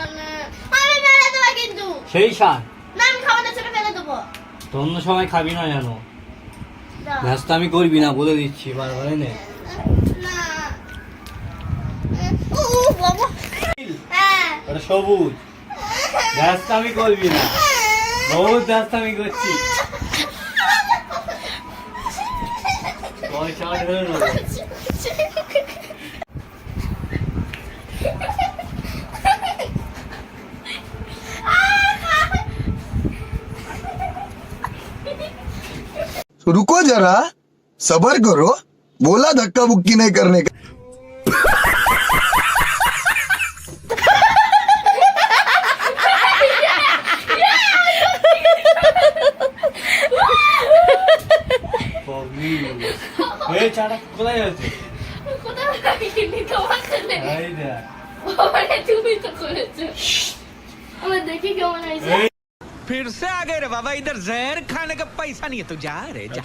আমি ফেলে দেবো কিন্তু। সেই শান না আমি খাবো না, ছেড়ে ফেলে দেবো। তো অন্য সময় খাবি না জানো, দাও। ব্যস্ত আমি করবি না বলে দিচ্ছি বারবার নে। না। ও বাবা। হ্যাঁ। ওটা সবুজ, ব্যস্ত আমি করবি না, বহুত ব্যস্ত আমি করছি। পয়সা ধরে নেবো। रुको जरा, सबर करो, बोला धक्का बुक्की नहीं करने का। এই চাটা কোথায় আছে? কোথায় রাখিনি তোমার ছেলে? এই দেখ। ওরে তুমি তো করেছো। আমার দেখি কেমন হয়েছে। फिर से आ गए रे बाबा, इधर जहर खाने का पैसा नहीं है तो जा रे जा।